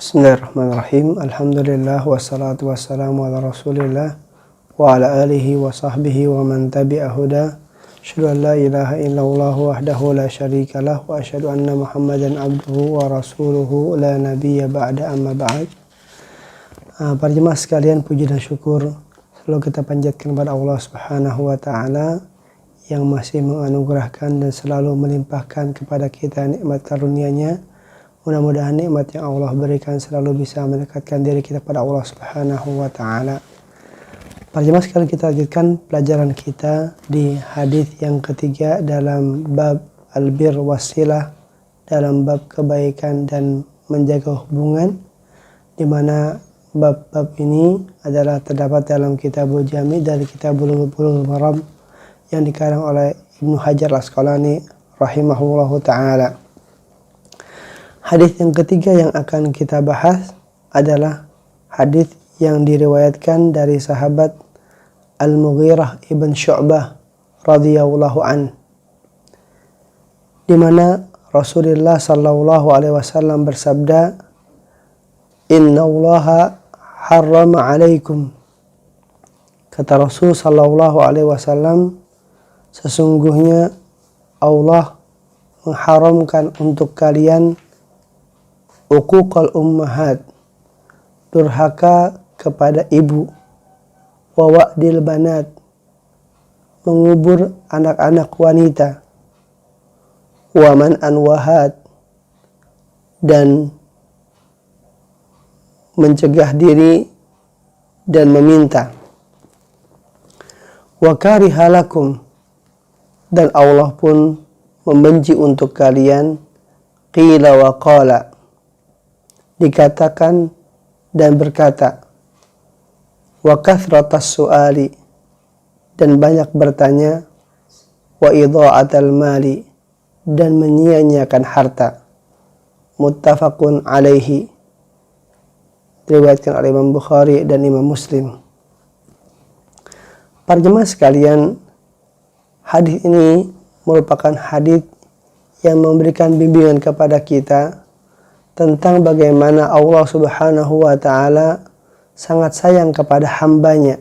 Bismillahirrahmanirrahim. Alhamdulillah wassalatu wassalamu ala Rasulillah wa ala alihi wa sahbihi wa man tabi'a huda. Asyhadu an la ilaha illallah wahdahu la syarikalah wa asyhadu anna Muhammadan abduhu wa rasuluhu la nabiyya ba'da amma ba'd. Para jemaah sekalian, puji dan syukur selalu kita panjatkan kepada Allah Subhanahu wa taala yang masih menganugerahkan dan selalu melimpahkan kepada kita nikmat karunia-Nya. Mudah-mudahan nikmat yang Allah berikan selalu bisa mendekatkan diri kita pada Allah Subhanahu wa taala. Para jemaah sekalian, kita lanjutkan pelajaran kita di hadis yang ketiga dalam bab albir wasilah, dalam bab kebaikan dan menjaga hubungan, di mana bab-bab ini adalah terdapat dalam Kitabul Jami dari Kitabul Maram yang dikarang oleh Ibnu Hajar Al-Asqalani rahimahullahu taala. Hadis yang ketiga yang akan kita bahas adalah hadis yang diriwayatkan dari sahabat Al-Mughirah ibn Syu'bah radhiyallahu an, di mana Rasulullah sallallahu alaihi wasallam bersabda, "Innallaha harrama 'alaikum." Kata Rasul sallallahu alaihi wasallam, sesungguhnya Allah mengharamkan untuk kalian uquqal ummahat, durhaka kepada ibu, wa wa'dil banat, mengubur anak-anak wanita, wa man anwahat, dan mencegah diri dan meminta, wa karihalakum, dan Allah pun membenci untuk kalian, qila wa qala, dikatakan dan berkata, wa kathratas su'ali, dan banyak bertanya, wa idha'atal mali, dan menyia-nyiakan harta. Muttafaqun alaihi, diriwayatkan oleh Imam Bukhari dan Imam Muslim. Para jemaah sekalian, hadis ini merupakan hadis yang memberikan bimbingan kepada kita tentang bagaimana Allah Subhanahu wa taala sangat sayang kepada hambanya,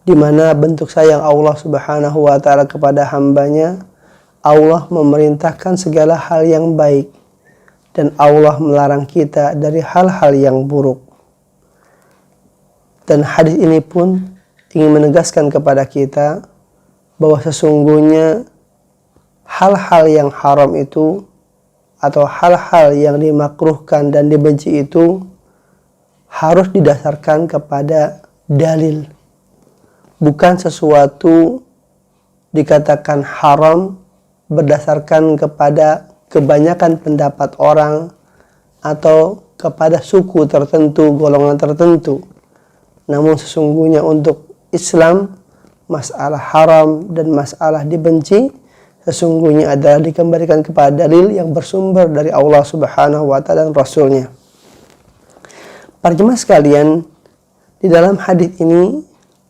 di mana bentuk sayang Allah Subhanahu wa taala kepada hambanya, Allah memerintahkan segala hal yang baik dan Allah melarang kita dari hal-hal yang buruk. Dan hadis ini pun ingin menegaskan kepada kita bahwa sesungguhnya hal-hal yang haram itu atau hal-hal yang dimakruhkan dan dibenci itu harus didasarkan kepada dalil. Bukan sesuatu dikatakan haram berdasarkan kepada kebanyakan pendapat orang atau kepada suku tertentu, golongan tertentu. Namun sesungguhnya untuk Islam, masalah haram dan masalah dibenci sesungguhnya adalah dikembalikan kepada dalil yang bersumber dari Allah Subhanahu wa taala dan Rasulnya. Para jemaah sekalian, di dalam hadis ini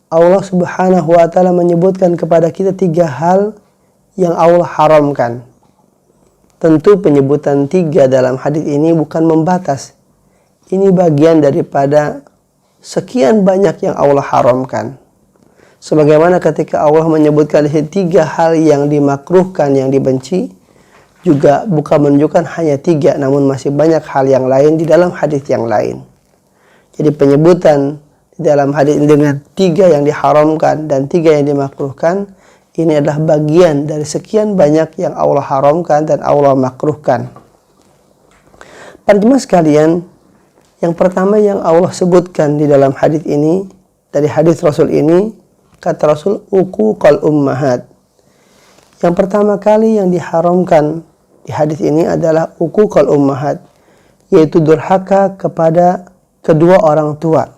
Allah Subhanahu wa taala menyebutkan kepada kita 3 hal yang Allah haramkan. Tentu penyebutan 3 dalam hadis ini bukan membatas. Ini bagian daripada sekian banyak yang Allah haramkan. Sebagaimana ketika Allah menyebutkan 3 hal yang dimakruhkan, yang dibenci, juga bukan menunjukkan hanya 3, namun masih banyak hal yang lain di dalam hadis yang lain. Jadi penyebutan di dalam hadis ini dengan 3 yang diharamkan dan 3 yang dimakruhkan, ini adalah bagian dari sekian banyak yang Allah haramkan dan Allah makruhkan. Para jemaah sekalian, yang pertama yang Allah sebutkan di dalam hadis ini, dari hadis Rasul ini, kata Rasul, uquqal ummahat. Yang pertama kali yang diharamkan di hadis ini adalah uquqal ummahat, yaitu durhaka kepada kedua orang tua.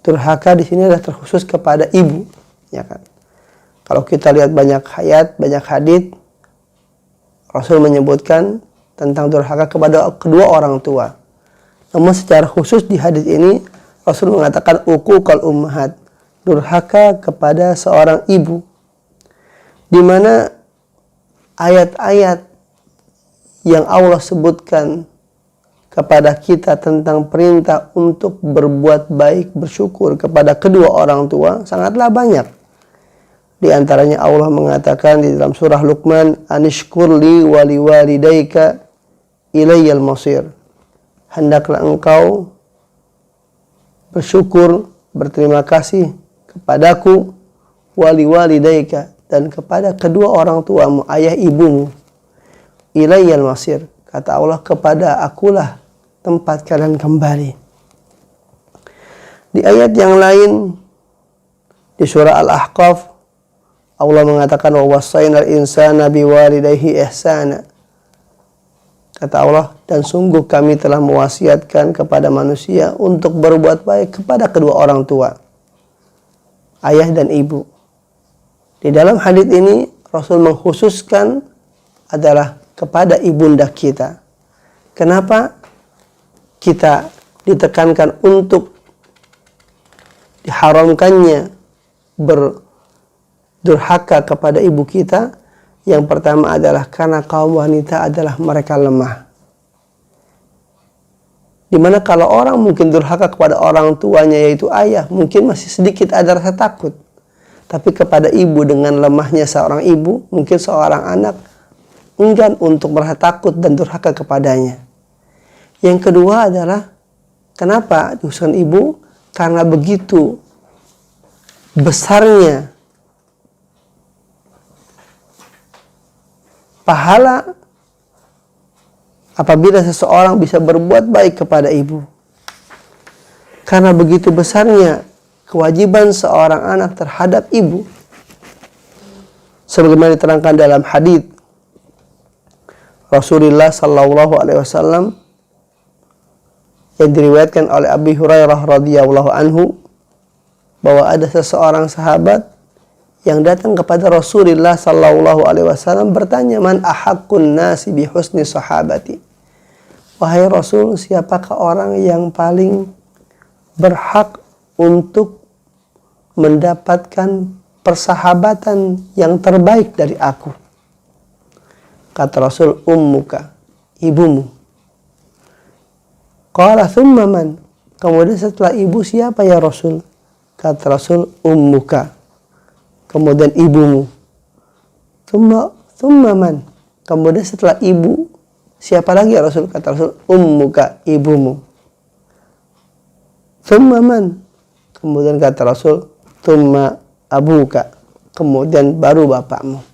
Durhaka di sini adalah terkhusus kepada ibu, ya kan? Kalau kita lihat banyak ayat, banyak hadis, Rasul menyebutkan tentang durhaka kepada kedua orang tua. Namun secara khusus di hadis ini Rasul mengatakan uquqal ummahat, durhaka kepada seorang ibu, di mana ayat-ayat yang Allah sebutkan kepada kita tentang perintah untuk berbuat baik, bersyukur kepada kedua orang tua sangatlah banyak. Di antaranya Allah mengatakan di dalam surah Luqman, anishkurli wali walidayka ilayyal masir. Hendaklah engkau bersyukur, berterima kasih kepadaku, wali walidayka, dan kepada kedua orang tuamu, ayah ibumu. Ilayyal masir, kata Allah, kepada akulah tempat kalian kembali. Di ayat yang lain di surah Al-Ahqaf, Allah mengatakan wa wasainal insana biwalidayhi ihsana. Kata Allah, dan sungguh kami telah mewasiatkan kepada manusia untuk berbuat baik kepada kedua orang tua, ayah dan ibu. Di dalam hadits ini Rasul mengkhususkan adalah kepada ibunda kita. Kenapa kita ditekankan untuk diharamkannya berdurhaka kepada ibu kita? Yang pertama adalah karena kaum wanita adalah mereka lemah. Dimana kalau orang mungkin durhaka kepada orang tuanya yaitu ayah, mungkin masih sedikit ada rasa takut. Tapi kepada ibu, dengan lemahnya seorang ibu, mungkin seorang anak enggan untuk merasa takut dan durhaka kepadanya. Yang kedua adalah kenapa diusahakan ibu? Karena begitu besarnya pahala apabila seseorang bisa berbuat baik kepada ibu. Karena begitu besarnya kewajiban seorang anak terhadap ibu. Sebagaimana diterangkan dalam hadits Rasulullah sallallahu alaihi wasallam yang diriwayatkan oleh Abi Hurairah radhiyallahu anhu, bahwa ada seseorang sahabat yang datang kepada Rasulullah sallallahu alaihi wasallam bertanya, man ahaqqun nasi bi husni sahabati. Wahai Rasul, siapakah orang yang paling berhak untuk mendapatkan persahabatan yang terbaik dari aku? Kata Rasul, ummuka, ibumu. Qala thumma man? Kemudian setelah ibu siapa ya Rasul? Kata Rasul, ummuka. Kemudian ibumu. Thumma man? Kemudian setelah ibu siapa lagi ya Rasul? Kata Rasul, ummuka, ibumu. Thumma man? Kemudian kata Rasul, thumma abuka. Kemudian baru bapakmu.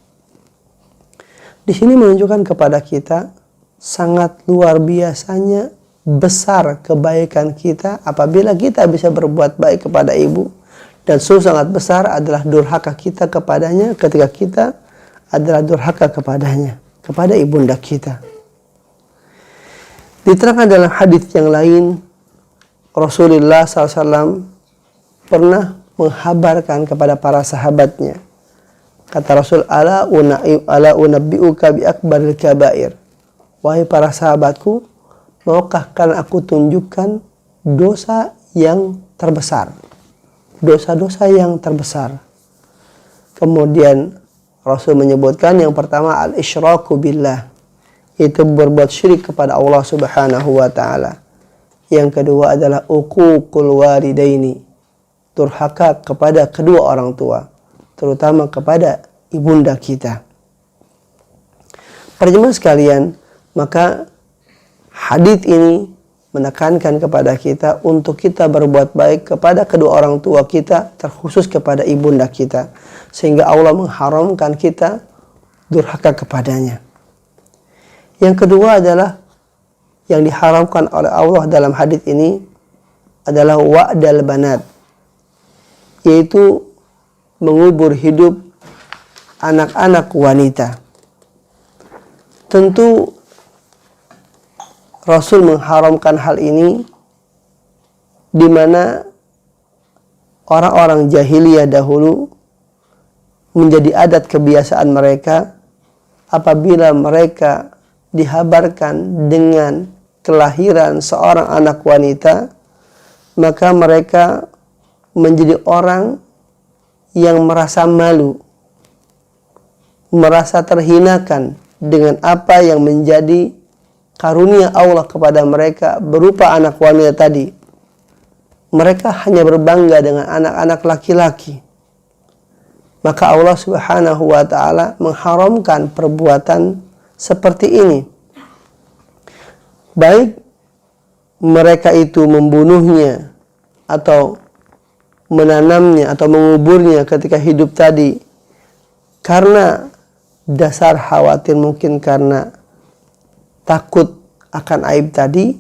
Di sini menunjukkan kepada kita sangat luar biasanya besar kebaikan kita apabila kita bisa berbuat baik kepada ibu, dan sangat besar adalah durhaka kita kepadanya ketika kita adalah durhaka kepadanya, kepada ibunda kita. Diterangkan dalam hadis yang lain, Rasulullah SAW pernah menghabarkan kepada para sahabatnya. Kata Rasul, ala unabbi'uka bi akbaril kabair. Wahai para sahabatku, maukah kalian aku tunjukkan dosa yang terbesar? Dosa-dosa yang terbesar. Kemudian Rasul menyebutkan yang pertama al-isyraku billah, itu berbuat syirik kepada Allah Subhanahu wa taala. Yang kedua adalah uququl walidaini, durhaka kepada kedua orang tua, terutama kepada ibunda kita. Para jemaah sekalian, maka hadits ini menekankan kepada kita untuk kita berbuat baik kepada kedua orang tua kita, terkhusus kepada ibunda kita, sehingga Allah mengharamkan kita durhaka kepadanya. Yang kedua adalah yang diharamkan oleh Allah dalam hadits ini adalah wa'dal banat, yaitu mengubur hidup anak-anak wanita. Tentu Rasul mengharamkan hal ini di mana orang-orang jahiliyah dahulu menjadi adat kebiasaan mereka apabila mereka dihabarkan dengan kelahiran seorang anak wanita, maka mereka menjadi orang yang merasa malu, merasa terhinakan dengan apa yang menjadi karunia Allah kepada mereka berupa anak wanita tadi, mereka hanya berbangga dengan anak-anak laki-laki. Maka Allah Subhanahu wa ta'ala mengharamkan perbuatan seperti ini. Baik mereka itu membunuhnya atau menanamnya atau menguburnya ketika hidup tadi karena dasar khawatir, mungkin karena takut akan aib tadi,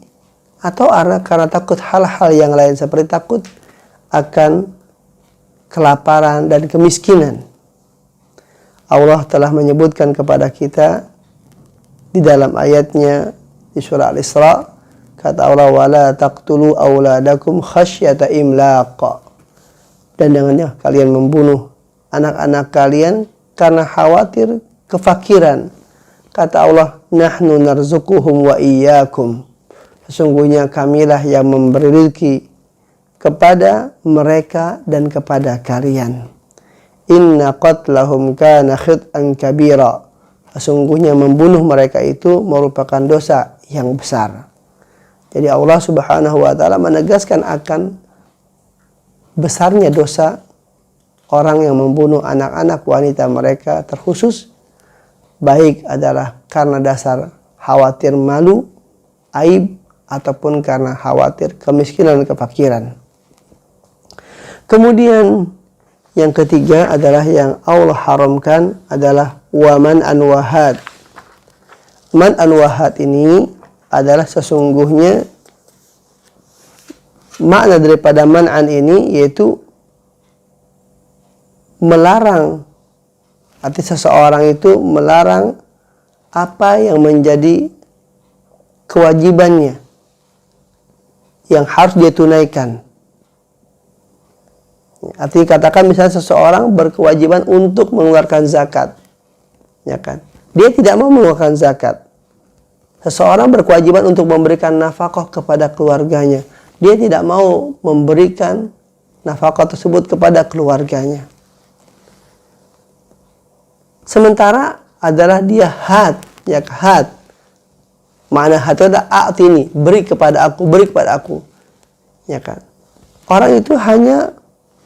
atau karena takut hal-hal yang lain seperti takut akan kelaparan dan kemiskinan. Allah telah menyebutkan kepada kita di dalam ayatnya di surah Al-Isra, kata Allah, wala taqtulu auladakum khasyata imlaq, dan janganlah kalian membunuh anak-anak kalian karena khawatir kefakiran. Kata Allah, nahnu narzuquhum wa iyyakum, sesungguhnya kamilah yang memberi rezeki kepada mereka dan kepada kalian. Inna qatlahum kana khit'an kabira, sesungguhnya membunuh mereka itu merupakan dosa yang besar. Jadi Allah Subhanahu wa ta'ala menegaskan akan besarnya dosa orang yang membunuh anak-anak wanita mereka, terkhusus baik adalah karena dasar khawatir malu, aib, ataupun karena khawatir kemiskinan dan kefakiran. Kemudian yang ketiga adalah yang Allah haramkan adalah waman anwahat. Man anwahat ini adalah sesungguhnya makna daripada man'an ini yaitu melarang. Arti seseorang itu melarang apa yang menjadi kewajibannya yang harus dia tunaikan. Artinya katakan misalnya seseorang berkewajiban untuk mengeluarkan zakat, ya kan? Dia tidak mau mengeluarkan zakat. Seseorang berkewajiban untuk memberikan nafkah kepada keluarganya. Dia tidak mau memberikan nafkah tersebut kepada keluarganya. Sementara adalah dia had, ya had. Makna had itu adalah a'tini, beri kepada aku, beri kepada aku. Ya kan? Orang itu hanya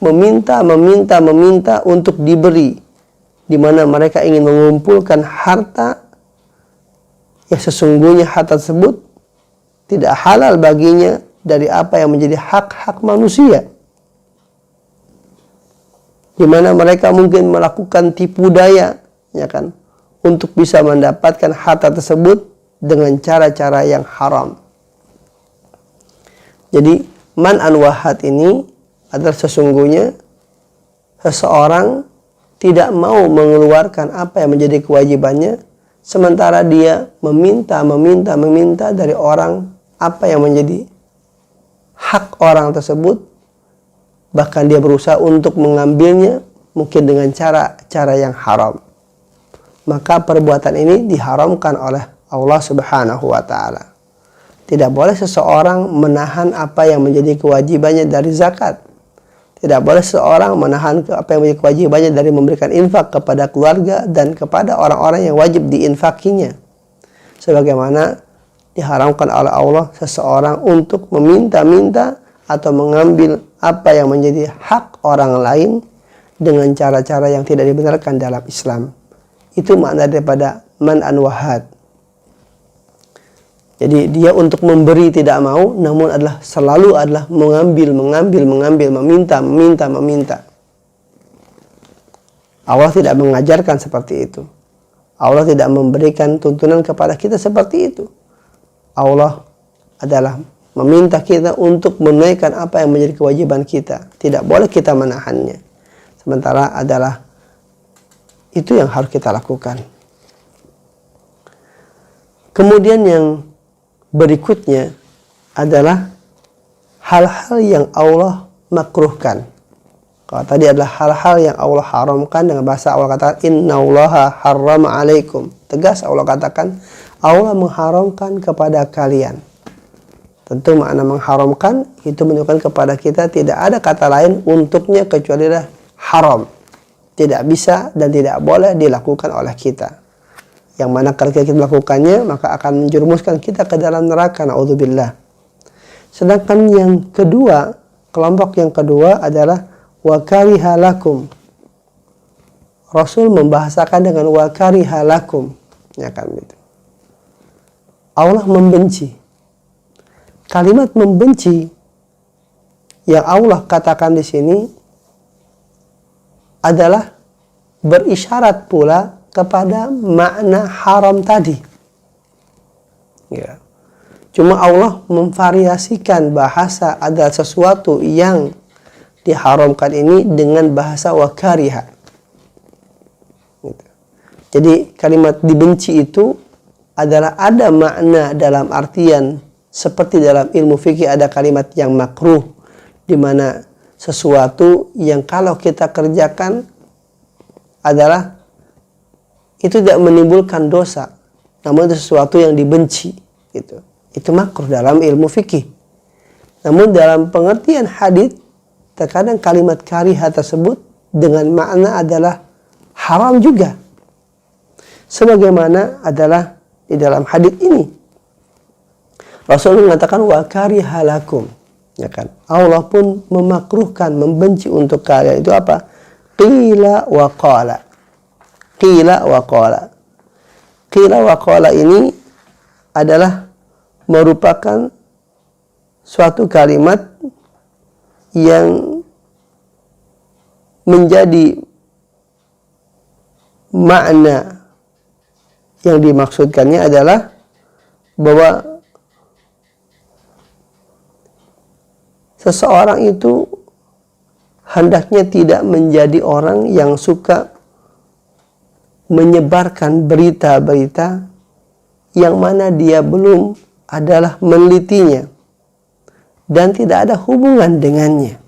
meminta untuk diberi, di mana mereka ingin mengumpulkan harta yang sesungguhnya harta tersebut tidak halal baginya dari apa yang menjadi hak-hak manusia, di mana mereka mungkin melakukan tipu daya, ya kan, untuk bisa mendapatkan harta tersebut dengan cara-cara yang haram. Jadi man anwahat ini adalah sesungguhnya seseorang tidak mau mengeluarkan apa yang menjadi kewajibannya, sementara dia meminta dari orang apa yang menjadi hak orang tersebut, bahkan dia berusaha untuk mengambilnya mungkin dengan cara-cara yang haram. Maka perbuatan ini diharamkan oleh Allah Subhanahu wa ta'ala. Tidak boleh seseorang menahan apa yang menjadi kewajibannya dari zakat. Tidak boleh seseorang menahan apa yang menjadi kewajibannya dari memberikan infak kepada keluarga dan kepada orang-orang yang wajib diinfakinya. Sebagaimana diharamkan oleh Allah seseorang untuk meminta-minta atau mengambil apa yang menjadi hak orang lain dengan cara-cara yang tidak dibenarkan dalam Islam. Itu makna daripada man anwahat. Jadi dia untuk memberi tidak mau, namun selalu adalah mengambil, meminta. Allah tidak mengajarkan seperti itu. Allah tidak memberikan tuntunan kepada kita seperti itu. Allah adalah meminta kita untuk menunaikan apa yang menjadi kewajiban kita. Tidak boleh kita menahannya. Sementara adalah itu yang harus kita lakukan. Kemudian yang berikutnya adalah hal-hal yang Allah makruhkan. Kalau tadi adalah hal-hal yang Allah haramkan, dengan bahasa Allah katakan innallaha harrama alaikum. Tegas Allah katakan Allah mengharamkan kepada kalian. Tentu makna mengharamkan itu menunjukkan kepada kita tidak ada kata lain untuknya kecuali haram. Tidak bisa dan tidak boleh dilakukan oleh kita. yang mana kalau kita melakukannya maka akan menjerumuskan kita ke dalam neraka, naudzubillah. Sedangkan yang kedua, kelompok yang kedua adalah wa kariha lakum. Rasul membahasakan dengan wa kariha lakum, ya kan gitu. Allah membenci. Kalimat membenci yang Allah katakan di sini adalah berisyarat pula kepada makna haram tadi. Ya. Cuma Allah memvariasikan bahasa adalah sesuatu yang diharamkan ini dengan bahasa wakariha. Gitu. Jadi kalimat dibenci itu adalah ada makna dalam artian seperti dalam ilmu fikih ada kalimat yang makruh, di mana sesuatu yang kalau kita kerjakan adalah itu tidak menimbulkan dosa, namun itu sesuatu yang dibenci, gitu. Itu makruh dalam ilmu fikih. Namun dalam pengertian hadits, terkadang kalimat kariha tersebut dengan makna adalah haram juga. Sebagaimana adalah di dalam hadits ini. Rasulullah mengatakan wa kariha lakum, ya kan? Allah pun memakruhkan, membenci untuk kalian. Itu apa? Qila wa qala. Qila wa qala. Qila wa qala ini adalah merupakan suatu kalimat yang menjadi makna yang dimaksudkannya adalah bahwa seseorang itu hendaknya tidak menjadi orang yang suka menyebarkan berita-berita yang mana dia belum adalah menelitinya dan tidak ada hubungan dengannya.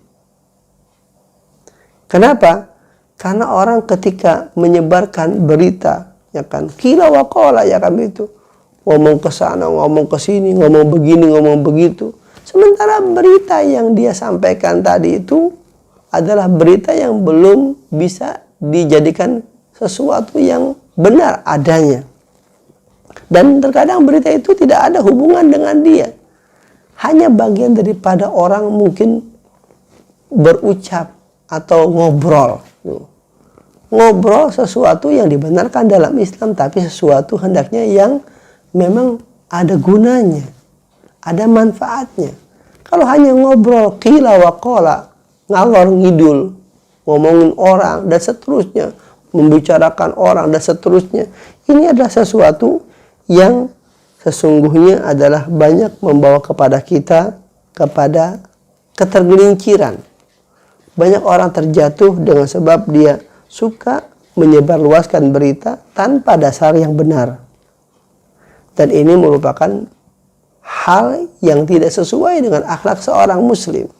Kenapa? Karena orang ketika menyebarkan berita, ya kan, kila wa qala, ya kan, itu ngomong ke sana, ngomong ke sini, ngomong begini, ngomong begitu. Sementara berita yang dia sampaikan tadi itu adalah berita yang belum bisa dijadikan sesuatu yang benar adanya. Dan terkadang berita itu tidak ada hubungan dengan dia. Hanya bagian daripada orang mungkin berucap atau ngobrol. Ngobrol sesuatu yang dibenarkan dalam Islam, tapi sesuatu hendaknya yang memang ada gunanya, ada manfaatnya. Kalau hanya ngobrol qila wa qala, ngalor ngidul, ngomongin orang dan seterusnya, membicarakan orang dan seterusnya, ini adalah sesuatu yang sesungguhnya adalah banyak membawa kepada kita kepada ketergelinciran. Banyak orang terjatuh dengan sebab dia suka menyebarluaskan berita tanpa dasar yang benar. Dan ini merupakan hal yang tidak sesuai dengan akhlak seorang muslim.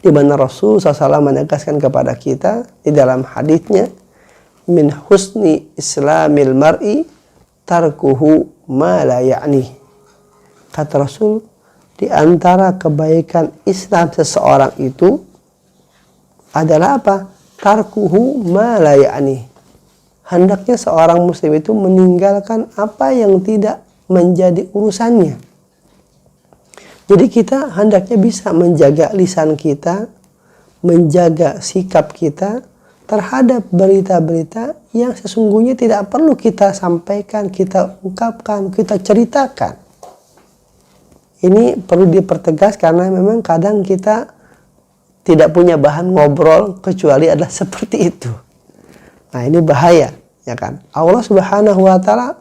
Di mana Rasul SAW menegaskan kepada kita di dalam haditsnya, min husni islamil mar'i tarkuhu ma la ya'ni. Kata Rasul, di antara kebaikan Islam seseorang itu adalah apa? Tarkuhu ma la ya'ni. Hendaknya seorang muslim itu meninggalkan apa yang tidak menjadi urusannya. Jadi kita hendaknya bisa menjaga lisan kita, menjaga sikap kita terhadap berita-berita yang sesungguhnya tidak perlu kita sampaikan, kita ungkapkan, kita ceritakan. Ini perlu dipertegas karena memang kadang kita tidak punya bahan ngobrol kecuali adalah seperti itu. Nah, ini bahaya, ya kan? Allah Subhanahu wa taala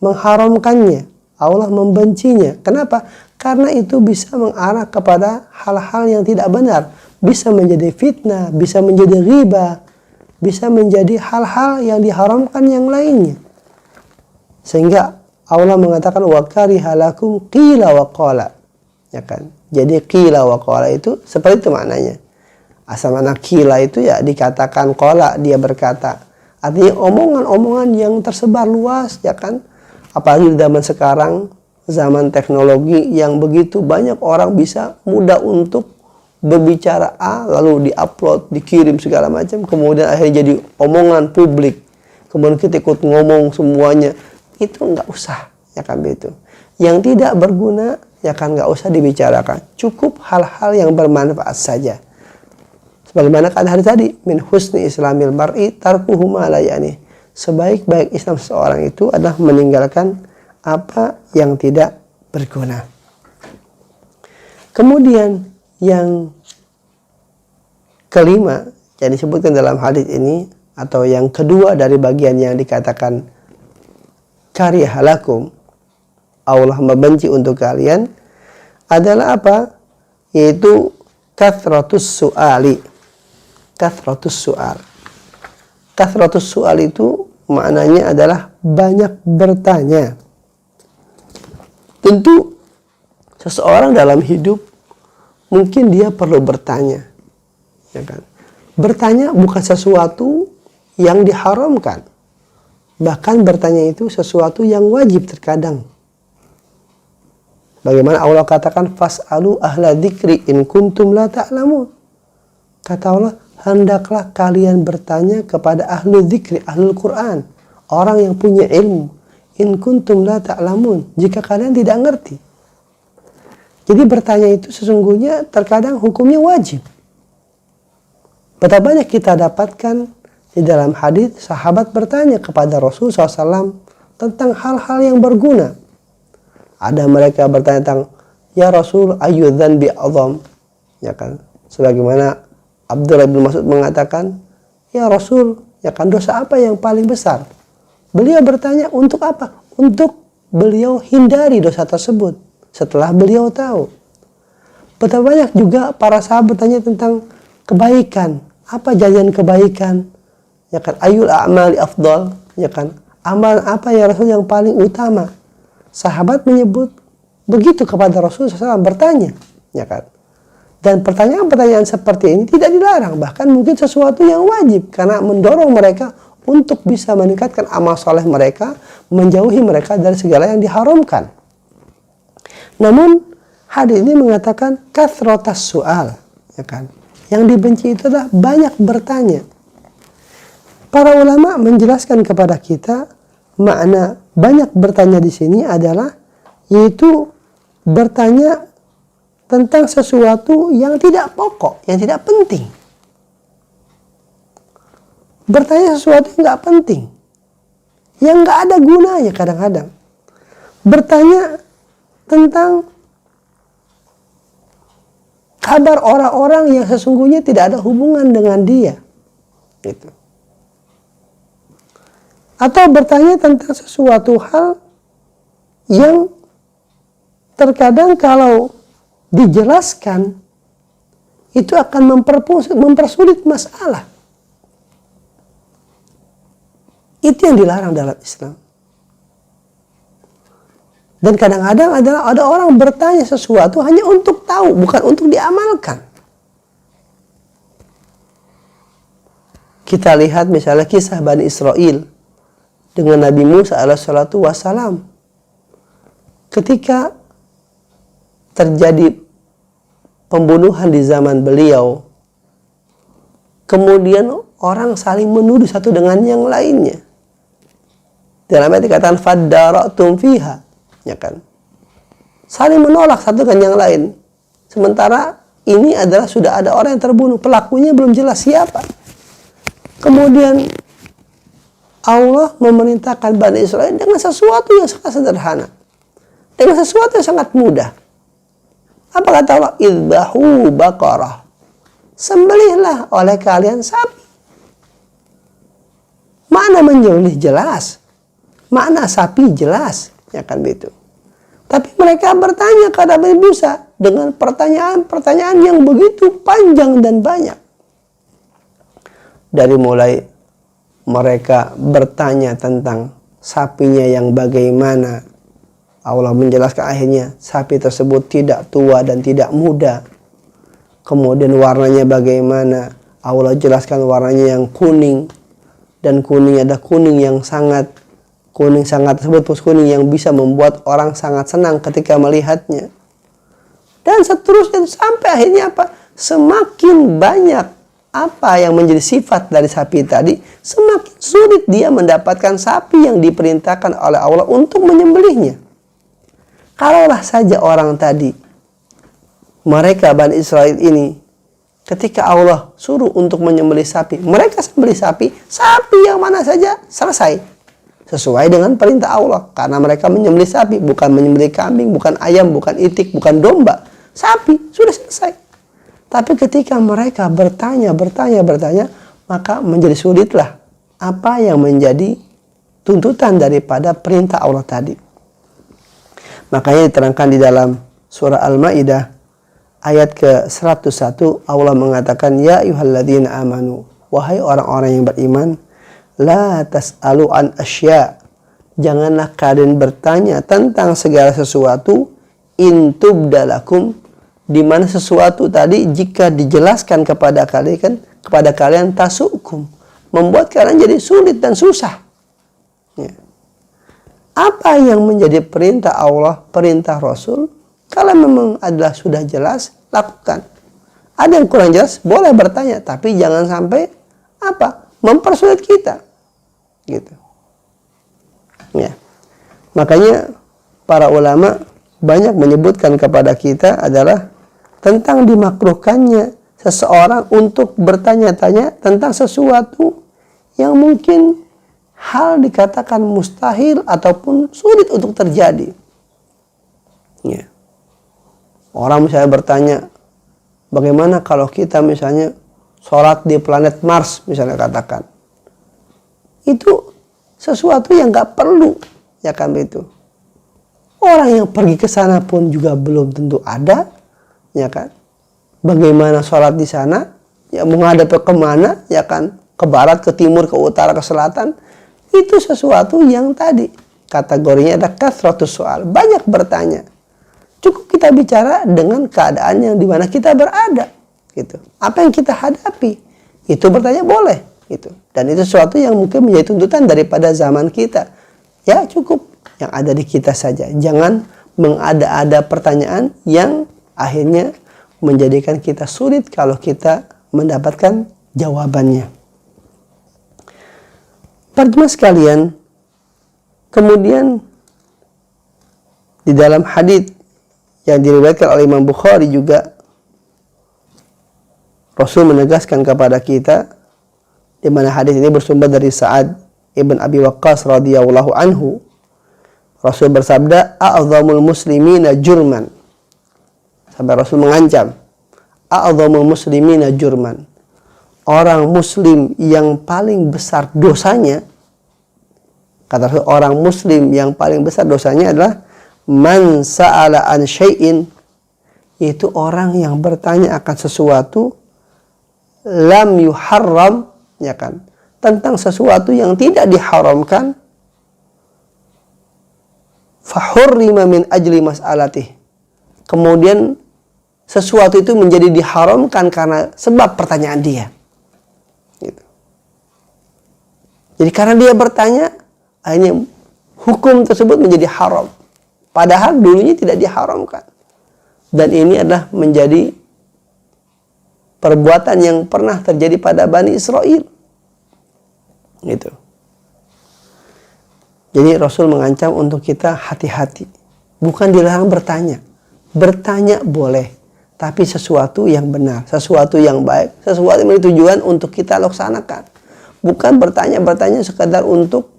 mengharamkannya, Allah membencinya. Kenapa? Karena itu bisa mengarah kepada hal-hal yang tidak benar, bisa menjadi fitnah, bisa menjadi riba, bisa menjadi hal-hal yang diharamkan yang lainnya. Sehingga Allah mengatakan wa kariha lakum qila wa qala, ya kan? Jadi qila wa qala itu seperti itu maknanya. Asal mana qila itu ya dikatakan, qala dia berkata. Artinya omongan-omongan yang tersebar luas, ya kan? Apalagi di zaman sekarang, zaman teknologi yang begitu banyak orang bisa mudah untuk berbicara A lalu diupload, dikirim segala macam, kemudian akhirnya jadi omongan publik. kemudian kita ikut ngomong semuanya, itu nggak usah, ya kan begitu. Yang tidak berguna, ya kan nggak usah dibicarakan. Cukup hal-hal yang bermanfaat saja. Sebagaimana kata hari tadi, min husni islamil mar'i tarkuhu ma la ya'ni. Sebaik-baik Islam seseorang itu adalah meninggalkan apa yang tidak berguna. Kemudian yang kelima yang disebutkan dalam hadis ini, atau yang kedua dari bagian yang dikatakan kariha lakum, Allah membenci untuk kalian, adalah apa? Yaitu kathratus su'ali. Kathratus su'al. Kathratus su'al itu maknanya adalah banyak bertanya. Tentu seseorang dalam hidup mungkin dia perlu bertanya, ya kan? Bertanya bukan sesuatu yang diharamkan. Bahkan bertanya itu sesuatu yang wajib terkadang. Bagaimana Allah katakan, fas'alu ahla dzikri in kuntum la ta'lamun. Kata Allah, hendaklah kalian bertanya kepada ahlu dzikri, ahlul Quran, orang yang punya ilmu. In kuntum la ta'lamun, jika kalian tidak ngerti. Jadi bertanya itu sesungguhnya terkadang hukumnya wajib. Betapa banyak kita dapatkan di dalam hadis sahabat bertanya kepada Rasul SAW tentang hal-hal yang berguna. Ada mereka bertanya tentang, ya Rasul, ayu dzanbi a'dzam, ya kan? Sebagaimana Abdullah bin Mas'ud mengatakan, ya Rasul, ya kan, dosa apa yang paling besar? Beliau bertanya untuk apa? Untuk beliau hindari dosa tersebut setelah beliau tahu. Betapa banyak juga para sahabat bertanya tentang kebaikan. Apa jalan kebaikan? Ya kan, ayul a'mali afdal, ya kan? Amal apa ya Rasul yang paling utama? Sahabat menyebut begitu kepada Rasul SAW, bertanya, ya kan? Dan pertanyaan-pertanyaan seperti ini tidak dilarang, bahkan mungkin sesuatu yang wajib, karena mendorong mereka untuk bisa meningkatkan amal soleh mereka, menjauhi mereka dari segala yang diharamkan. Namun hadis ini mengatakan kathratas su'al, ya kan? Yang dibenci itu adalah banyak bertanya. Para ulama menjelaskan kepada kita makna banyak bertanya di sini adalah yaitu bertanya tentang sesuatu yang tidak pokok, yang tidak penting. Bertanya sesuatu yang nggak penting, yang nggak ada gunanya kadang-kadang. Bertanya tentang kabar orang-orang yang sesungguhnya tidak ada hubungan dengan dia, gitu. Atau bertanya tentang sesuatu hal yang terkadang kalau dijelaskan itu akan mempersulit masalah. Itu yang dilarang dalam Islam. Dan kadang-kadang ada orang bertanya sesuatu hanya untuk tahu, bukan untuk diamalkan. Kita lihat misalnya kisah Bani Israel dengan Nabi Musa alaihissalatu wassalam. Ketika terjadi pembunuhan di zaman beliau, kemudian orang saling menuduh satu dengan yang lainnya. Dalam ayat dikatakan fadara'tum fiha, ya kan? Saling menolak satu dengan yang lain. Sementara ini adalah sudah ada orang yang terbunuh, pelakunya belum jelas siapa. Kemudian Allah memerintahkan Bani Israel dengan sesuatu yang sangat sederhana, dengan sesuatu yang sangat mudah. Apa kata Allah? Idbahu baqarah, sembelihlah oleh kalian sapi. Makna menyembelih jelas, makna sapi jelas, ya kan begitu. Tapi mereka bertanya kepada Nabi Musa dengan pertanyaan-pertanyaan yang begitu panjang dan banyak. Dari mulai mereka bertanya tentang sapinya yang bagaimana, Allah menjelaskan akhirnya sapi tersebut tidak tua dan tidak muda. Kemudian warnanya bagaimana, Allah jelaskan warnanya yang kuning, dan kuning ada kuning yang sangat tersebut kuning yang bisa membuat orang sangat senang ketika melihatnya. Dan seterusnya sampai akhirnya apa? Semakin banyak apa yang menjadi sifat dari sapi tadi, semakin sulit dia mendapatkan sapi yang diperintahkan oleh Allah untuk menyembelihnya. Kalaulah saja orang tadi, mereka Bani Israel ini, ketika Allah suruh untuk menyembelih sapi, mereka sembelih sapi yang mana saja selesai. Sesuai dengan perintah Allah. Karena mereka menyembelih sapi, bukan menyembelih kambing, bukan ayam, bukan itik, bukan domba. Sapi, sudah selesai. Tapi ketika mereka bertanya, maka menjadi sulitlah apa yang menjadi tuntutan daripada perintah Allah tadi. Makanya diterangkan di dalam surah Al-Maidah ayat ke-101, Allah mengatakan, ya ayyuhalladzina amanu, wahai orang-orang yang beriman, la tas'alu an asya, janganlah kalian bertanya tentang segala sesuatu, in tubdalakum, di mana sesuatu tadi jika dijelaskan kepada kalian tasukum, membuat kalian jadi sulit dan susah. Ya. Apa yang menjadi perintah Allah, perintah Rasul, kalau memang adalah sudah jelas, lakukan. Ada yang kurang jelas, boleh bertanya, tapi jangan sampai mempersulit kita, gitu. Ya. Makanya para ulama banyak menyebutkan kepada kita adalah tentang dimakruhkannya seseorang untuk bertanya-tanya tentang sesuatu yang mungkin hal dikatakan mustahil ataupun sulit untuk terjadi. Ya. Orang misalnya bertanya, bagaimana kalau kita misalnya sholat di planet Mars, misalnya katakan. Itu sesuatu yang nggak perlu, ya kan begitu. Orang yang pergi ke sana pun juga belum tentu ada, ya kan. Bagaimana sholat di sana, ya menghadap ke mana, ya kan, ke barat, ke timur, ke utara, ke selatan. Itu sesuatu yang tadi kategorinya ada kathratus soal, banyak bertanya. Cukup kita bicara dengan keadaan yang dimana kita berada, gitu. Apa yang kita hadapi, itu bertanya boleh, gitu. Dan itu sesuatu yang mungkin menjadi tuntutan daripada zaman kita. Ya cukup yang ada di kita saja. Jangan mengada-ada pertanyaan yang akhirnya menjadikan kita sulit kalau kita mendapatkan jawabannya. Para jemaah sekalian, kemudian di dalam hadits yang diriwayatkan oleh Imam Bukhari juga, Rasul menegaskan kepada kita, di mana hadis ini bersumber dari Sa'ad ibn Abi Waqqas radhiyallahu anhu. Rasul bersabda, a'zamul muslimina jurman. Sampai Rasul mengancam, a'zamul muslimina jurman. Orang muslim yang paling besar dosanya, kata Rasul, orang muslim yang paling besar dosanya adalah man sa'ala an syai'in, yaitu orang yang bertanya akan sesuatu lam yuharram, ya kan, tentang sesuatu yang tidak diharamkan, fahurrima min ajli mas'alatih, kemudian sesuatu itu menjadi diharamkan karena sebab pertanyaan dia, gitu. Jadi karena dia bertanya, akhirnya hukum tersebut menjadi haram, padahal dulunya tidak diharamkan. Dan ini adalah menjadi perbuatan yang pernah terjadi pada Bani Israel, gitu. Jadi Rasul mengancam untuk kita hati-hati. Bukan dilarang bertanya. Bertanya boleh, tapi sesuatu yang benar, sesuatu yang baik, sesuatu yang bertujuan untuk kita laksanakan. Bukan bertanya sekadar untuk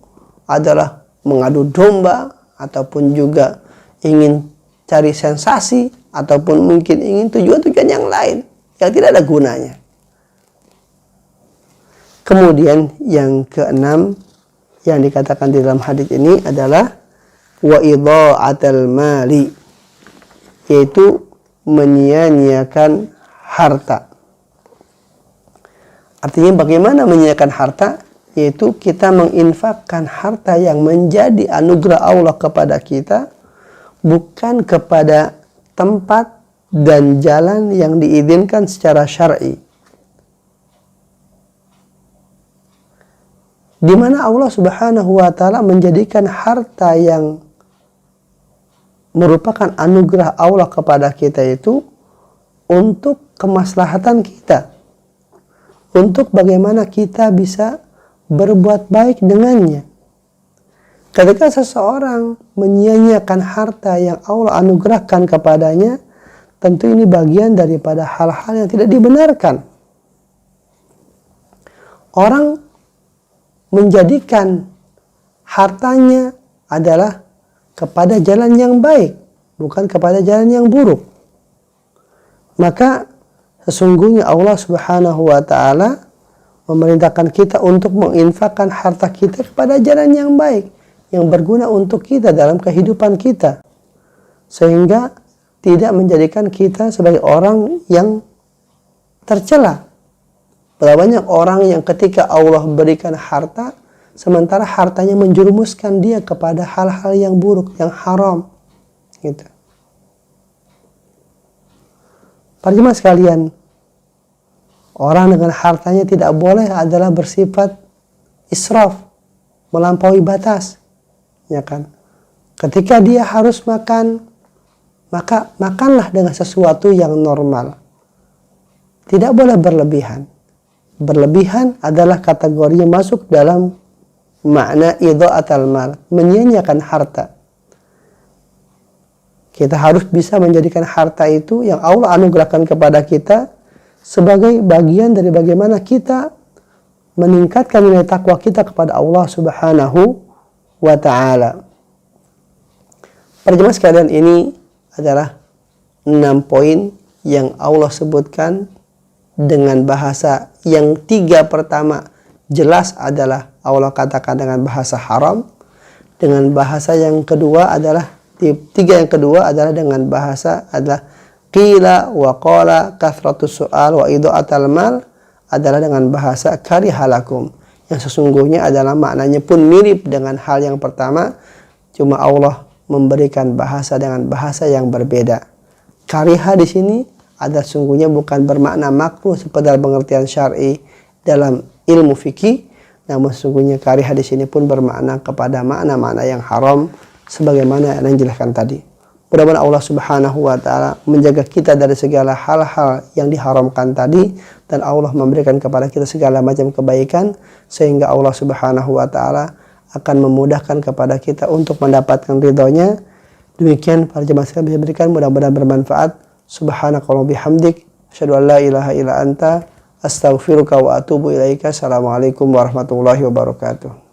adalah mengadu domba, ataupun juga ingin cari sensasi, ataupun mungkin ingin tujuan-tujuan yang lain yang tidak ada gunanya. Kemudian yang keenam yang dikatakan di dalam hadis ini adalah wa idha'atul mali, yaitu menyia-nyiakan harta. Artinya bagaimana menyia-nyiakan harta? Yaitu kita menginfakkan harta yang menjadi anugerah Allah kepada kita, bukan kepada tempat dan jalan yang diizinkan secara syar'i. Di mana Allah Subhanahu wa taala menjadikan harta yang merupakan anugerah Allah kepada kita itu untuk kemaslahatan kita, untuk bagaimana kita bisa berbuat baik dengannya. Ketika seseorang menyia-nyiakan harta yang Allah anugerahkan kepadanya, tentu ini bagian daripada hal-hal yang tidak dibenarkan. Orang menjadikan hartanya adalah kepada jalan yang baik, bukan kepada jalan yang buruk. Maka sesungguhnya Allah Subhanahu wa Ta'ala memerintahkan kita untuk menginfakkan harta kita kepada jalan yang baik, yang berguna untuk kita dalam kehidupan kita, sehingga tidak menjadikan kita sebagai orang yang tercela. Banyak orang yang ketika Allah berikan harta, sementara hartanya menjerumuskan dia kepada hal-hal yang buruk, yang haram, gitu. Para jemaah sekalian, orang dengan hartanya tidak boleh adalah bersifat israf, melampaui batas, ya kan? Ketika dia harus makan, maka makanlah dengan sesuatu yang normal. Tidak boleh berlebihan. Berlebihan adalah kategori yang masuk dalam makna idha'atul mal, menyia-nyiakan harta. Kita harus bisa menjadikan harta itu yang Allah anugerahkan kepada kita sebagai bagian dari bagaimana kita meningkatkan nilai takwa kita kepada Allah Subhanahu wa Ta'ala. Para jemaah sekalian, ini adalah 6 poin yang Allah sebutkan dengan bahasa yang 3 pertama jelas adalah Allah katakan dengan bahasa haram, dengan bahasa yang kedua adalah 3 yang kedua adalah dengan bahasa adalah qila wa qala kathratus su'al wa idha'atul mal, adalah dengan bahasa karihalakum, yang sesungguhnya adalah maknanya pun mirip dengan hal yang pertama, cuma Allah memberikan bahasa dengan bahasa yang berbeda. Kariha di sini ada sungguhnya bukan bermakna makruh seperti dalam pengertian syar'i dalam ilmu fikih, namun sungguhnya kariha di sini pun bermakna kepada makna-makna yang haram sebagaimana yang dijelaskan tadi. Mudah-mudahan Allah Subhanahu wa Ta'ala menjaga kita dari segala hal-hal yang diharamkan tadi, dan Allah memberikan kepada kita segala macam kebaikan sehingga Allah Subhanahu wa Ta'ala akan memudahkan kepada kita untuk mendapatkan ridhonya. Demikian para jemaah sekalian bisa berikan, mudah-mudahan bermanfaat. Subhanakallahumma bihamdik, asyhadu an la ilaha illa anta, astaghfiruka wa atubu ilaika. Assalamualaikum warahmatullahi wabarakatuh.